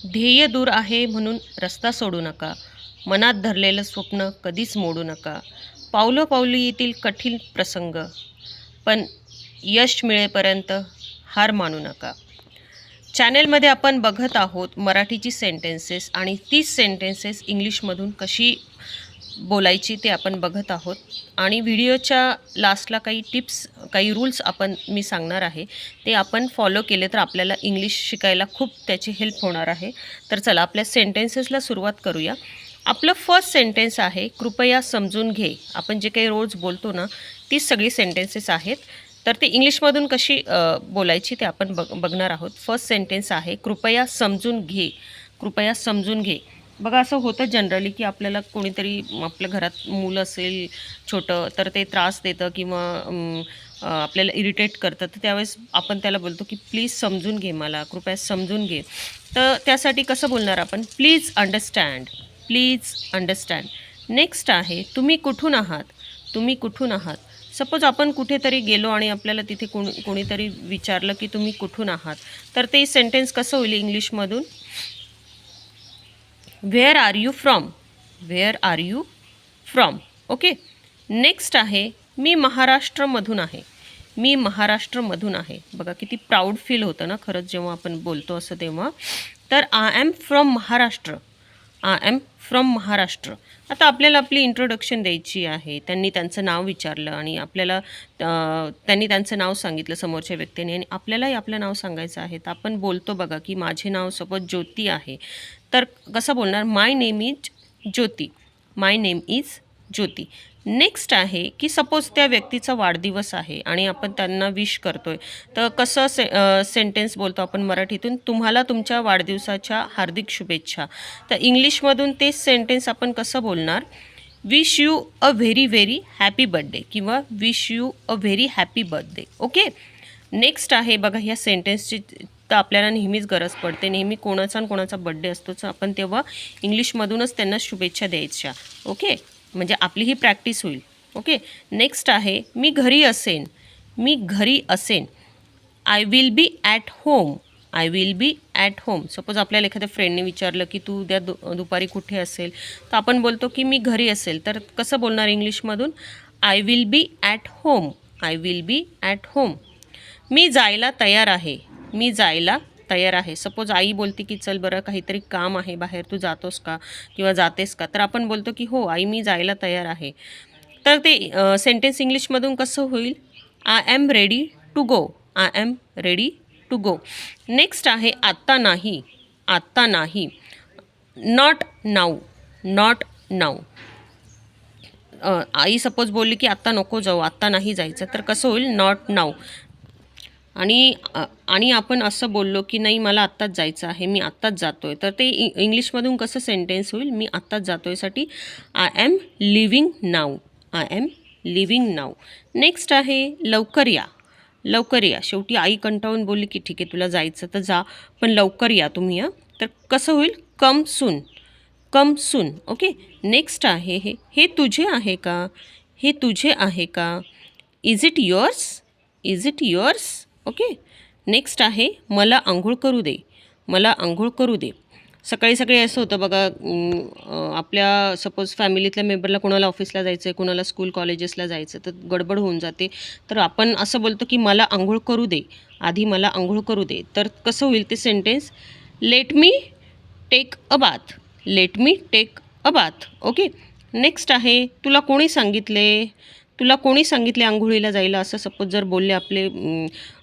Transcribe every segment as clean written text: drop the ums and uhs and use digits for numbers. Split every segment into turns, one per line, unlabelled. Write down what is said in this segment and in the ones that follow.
ध्येय दूर आहे म्हणून रस्ता सोडू नका. मनात धरलेलं स्वप्न कधीच मोडू नका. पावलोपावली येतील कठीण प्रसंग, पण यश मिळेपर्यंत हार मानू नका. चॅनेलमध्ये आपण बघत आहोत मराठीची सेंटेन्सेस आणि तीच सेंटेन्सेस इंग्लिशमधून कशी बोलायची ते आपण बघत आहोत. आणि व्हिडिओच्या लास्टला काही टिप्स, काही रूल्स मी सांगणार आहे. ते आपण फॉलो केले तर आपल्याला इंग्लिश शिकायला खूप त्याची हेल्प होणार आहे. तर चला आपल्या सेंटेन्सेसला सुरुवात करूया. आपलं फर्स्ट सेंटेन्स आहे, कृपया समजून घे. आपण जे काही रोज बोलतो ना, तीच सगळी सेंटेन्सेस आहेत. तर ते इंग्लिशमधून कशी बोलायची ते आपण बघणार आहोत. फर्स्ट सेंटेन्स आहे, कृपया समजून घे. कृपया समजून घे. बघा, असं होतं जनरली की आपल्याला कोणीतरी, आपल्या घरात मुलं असेल छोटं, तर ते त्रास देतं किंवा आपल्याला इरिटेट करतं. तर त्यावेळेस आपण त्याला बोलतो की प्लीज समजून घे मला, कृपया समजून घे. तर त्यासाठी कसं बोलणार आपण? Please understand. Please understand. Next आहे, तुम्ही कुठून आहात? तुम्ही कुठून आहात? सपोज आपण कुठेतरी गेलो आणि आपल्याला तिथे कोणीतरी विचारलं की तुम्ही कुठून आहात, तर ते सेंटेन्स कसं होईल इंग्लिशमधून? Where are you from? Where are you from? Okay. Next आहे, मी महाराष्ट्रामधून आहे. मी महाराष्ट्रामधून आहे. बघा किती प्राऊड फील होतं ना खरंच जेव्हा आपण बोलतो असं तेव्हा. तर I am from Maharashtra. I am from Maharashtra. आता आपल्याला आपली इंट्रोडक्शन द्यायची आहे. त्यांनी त्यांचं नाव विचारलं आणि आपल्याला त्यांनी त्यांचं नाव सांगितलं समोरच्या व्यक्तीने आणि आपल्यालाही आपलं नाव सांगायचं आहे. तर आपण बोलतो बघा की माझे नाव सपोज ज्योती आहे. तर कसं बोलणार? My name is Jyoti. My name is Jyoti. Next आहे की सपोज त्या व्यक्तीचा वाढदिवस आहे आणि आपण त्यांना विश करतोय. तर कसं सेंटेन्स बोलतो आपण मराठीतून? तुम्हाला तुमच्या वाढदिवसाच्या हार्दिक शुभेच्छा. तर इंग्लिशमधून तेच सेंटेन्स आपण कसं बोलणार? Wish you a very very happy birthday किंवा wish you a very happy birthday. Okay. Next आहे बघा, ह्या सेंटेन्सची तर आपल्याला नेहमीच गरज पडते. नेहमी कोणाचा आणि कोणाचा बर्थडे असतो तर आपण तेव्हा इंग्लिशमधूनच त्यांना शुभेच्छा द्यायच्या. ओके, म्हणजे आपली ही प्रॅक्टिस होईल. ओके. नेक्स्ट आहे, मी घरी असेन. मी घरी असेन. I will be at home. I will be at home. Suppose आपल्याला एखाद्या फ्रेंडने विचारलं की तू उद्या दुपारी कुठे असेल, तर आपण बोलतो की मी घरी असेल. तर कसं बोलणार इंग्लिशमधून? I will be at home. I will be at home. मी जायला तयार आहे. मी जायला तयार आहे. सपोज आई बोलते की चल बरं काहीतरी काम आहे बाहेर, तू जातोस का किंवा जातेस का? तर आपण बोलतो की हो आई, मी जायला तयार आहे. तर ते सेंटेन्स इंग्लिशमधून कसं होईल? I am ready to go. I am ready to go. Next आहे, आत्ता नाही. आत्ता नाही. Not now. Not now. आई सपोज बोलली की आत्ता नको जाऊ, आत्ता नाही जायचं, तर कसं होईल? Not now. आणि आपण असं बोललो की नाही मला आत्ताच जायचं आहे, मी आत्ताच जातो आहे, तर ते इंग्लिशमधून कसं सेंटेन्स होईल? मी आत्ताच जातो आहेसाठी I am leaving now. I am leaving now. Next आहे, लवकर या. लवकर या. शेवटी आई कंटाळून बोलली की ठीक आहे तुला जायचं तर जा, पण लवकर या तुम्ही या. तर कसं होईल? कम सून. कम सून. ओके. नेक्स्ट आहे, हे तुझे आहे का? हे तुझे आहे का? Is it yours? Is it yours? Okay. Next आहे, मला आंघोळ करू दे. मला आंघोळ करू दे. सकाळी सकाळी असं होतं बघा, आपल्या सपोज फॅमिलीतल्या मेंबरला कोणाला ऑफिसला जायचं आहे, कोणाला स्कूल कॉलेजेसला जायचं, तर गडबड होऊन जाते. तर आपण असं बोलतो की मला आंघोळ करू दे. आधी मला आंघोळ करू दे. तर कसं होईल ते sentence? Let me take a bath. Let me take a bath. Okay. Next आहे, तुला कोणी सांगितले? तुला कोणी सांगितले आंघोळीला जायला? असं सपोज जर बोलले आपले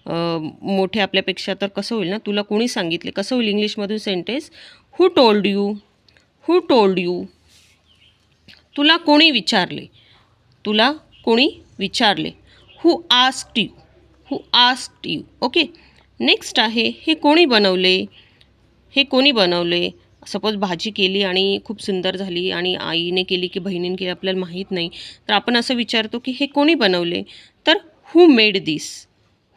मोठे आपल्यापेक्षा, तर कसं होईल ना? तुला कोणी सांगितले. कसं होईल इंग्लिशमधून sentence? Who told you? Who told you? तुला कोणी विचारले? तुला कोणी विचारले? Who asked you? Who asked you? Okay. Next आहे, हे कोणी बनवले? हे कोणी बनवले? सपोज भाजी केली आणि खूप सुंदर झाली आणि आईने केली की बहिणीने केली आपल्याला माहीत नाही, तर आपण असं विचारतो की हे कोणी बनवले? तर who made this?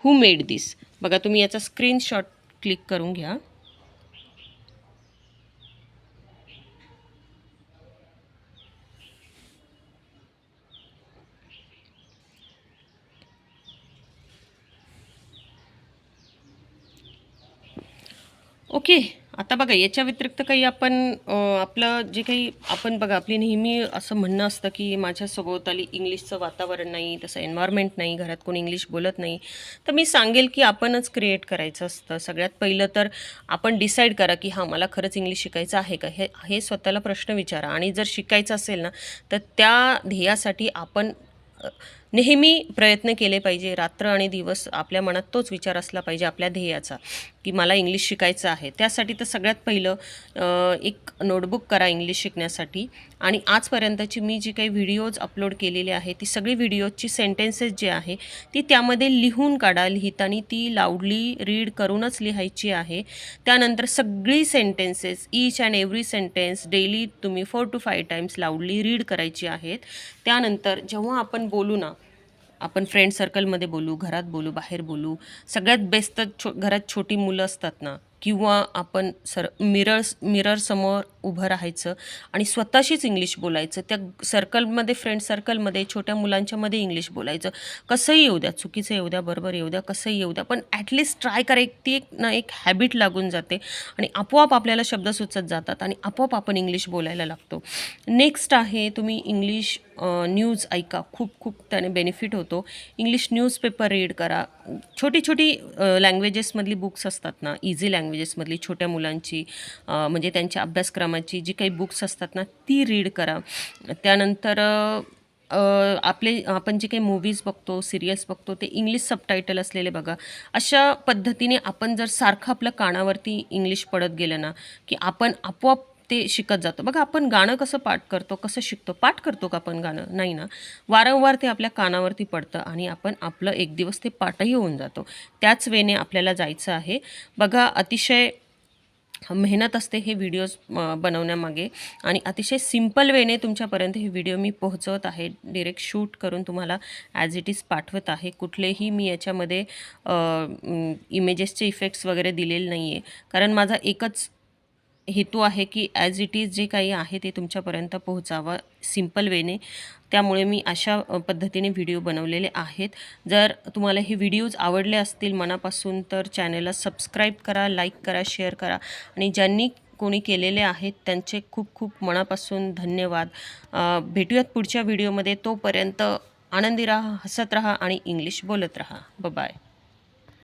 Who made दिस? बघा तुम्ही याचा स्क्रीनशॉट क्लिक करून घ्या. ओके. आता बघा याच्या व्यतिरिक्त काही आपण आपलं जे काही आपण बघा आपली नेहमी असं म्हणणं असतं की माझ्या सभोवताली इंग्लिशचं वातावरण नाही, तसं एन्व्हायरमेंट नाही, घरात कोणी इंग्लिश बोलत नाही. तर मी सांगेल की आपणच क्रिएट करायचं असतं. सगळ्यात पहिलं तर आपण डिसाईड करा की हां, मला खरंच इंग्लिश शिकायचं आहे का? हे हे स्वतःला प्रश्न विचारा आणि जर शिकायचं असेल ना, तर त्या ध्येयासाठी आपण नेहमी प्रयत्न केले पाहिजे. रात्र आणि दिवस आपल्या मनात तोच विचार असला पाहिजे आपल्या ध्येयाचा, की मला इंग्लिश शिकायचं आहे. त्यासाठी तर सगळ्यात पहिलं एक नोटबुक करा इंग्लिश शिकण्यासाठी आणि आजपर्यंतची मी जी काही व्हिडिओज अपलोड केलेली आहे, ती सगळी व्हिडिओजची सेंटेन्सेस जी आहे, ती त्यामध्ये लिहून काढा. लिहिताना ती लाऊडली रीड करूनच लिहायची आहे. त्यानंतर सगळी sentences, each and every sentence daily तुम्ही 4 to 5 टाईम्स लाऊडली रीड करायची आहेत. त्यानंतर जेव्हा आपण बोलू ना, आपण फ्रेंड सर्कलमध्ये बोलू, घरात बोलू, बाहेर बोलू, सगळ्यात बेस्ट तर घरात छोटी मुलं असतात ना किंवा आपण मिररसमोर उभं राहायचं आणि स्वतःशीच इंग्लिश बोलायचं. त्या सर्कलमध्ये, फ्रेंड सर्कलमध्ये, छोट्या मुलांच्यामध्ये इंग्लिश बोलायचं. कसंही येऊ द्या, चुकीचं येऊ द्या, बरोबर येऊ द्या, कसंही येऊ द्या, पण ॲटलिस्ट ट्राय करा. ती एक हॅबिट लागून जाते आणि आपोआप आपल्याला शब्द सुचत जातात आणि आपोआप आपण इंग्लिश बोलायला लागतो. नेक्स्ट आहे तुम्ही इंग्लिश न्यूज ऐका. खूप खूप त्याने बेनिफिट होतो. इंग्लिश न्यूजपेपर रीड करा. छोटी छोटी लँग्वेजेसमधली बुक्स असतात ना, इझी लँग्वेजेसमधली छोट्या मुलांची म्हणजे त्यांच्या अभ्यासक्रमाची जी काही बुक्स असतात ना, ती रीड करा. त्यानंतर आपण जे काही मूव्हीज बघतो, सिरियल्स बघतो, ते इंग्लिश सबटायटल असलेले बघा. अशा पद्धतीने आपण जर सारखं आपल्या कानावरती इंग्लिश पडत गेलं ना, की आपण आपोआप ते शिकत जातो. बघा आपण गाणं कसं पाठ करतो, कसं शिकतो? पाठ करतो का आपण गाणं? नाही ना. वारंवार ते आपल्या कानावरती पडतं आणि आपण आपलं एक दिवस ते पाठही होऊन जातो. त्याच वेने आपल्याला जायचं आहे. बघा अतिशय मेहनत असते हे व्हिडिओज बनवण्यामागे आणि अतिशय सिंपल वेने तुमच्यापर्यंत हे व्हिडिओ मी पोहोचवत आहे. डायरेक्ट शूट करून तुम्हाला ॲज इट इज पाठवत आहे. कुठलेही मी याच्यामध्ये इमेजेसचे इफेक्ट्स वगैरे दिलेले नाही आहे. कारण माझा एकच हेतू आहे की ॲज इट इज जे काही आहे ते तुमच्यापर्यंत पोहोचावं सिंपल वेने. त्यामुळे मी अशा पद्धतीने व्हिडिओ बनवलेले आहेत. जर तुम्हाला हे व्हिडिओज आवडले असतील मनापासून तर चॅनलला सबस्क्राईब करा, लाईक करा, शेअर करा आणि ज्यांनी कोणी केलेले आहेत त्यांचे खूप खूप मनापासून धन्यवाद. भेटूयात पुढच्या व्हिडिओमध्ये. तोपर्यंत आनंदी राहा, हसत राहा आणि इंग्लिश बोलत राहा. बाय.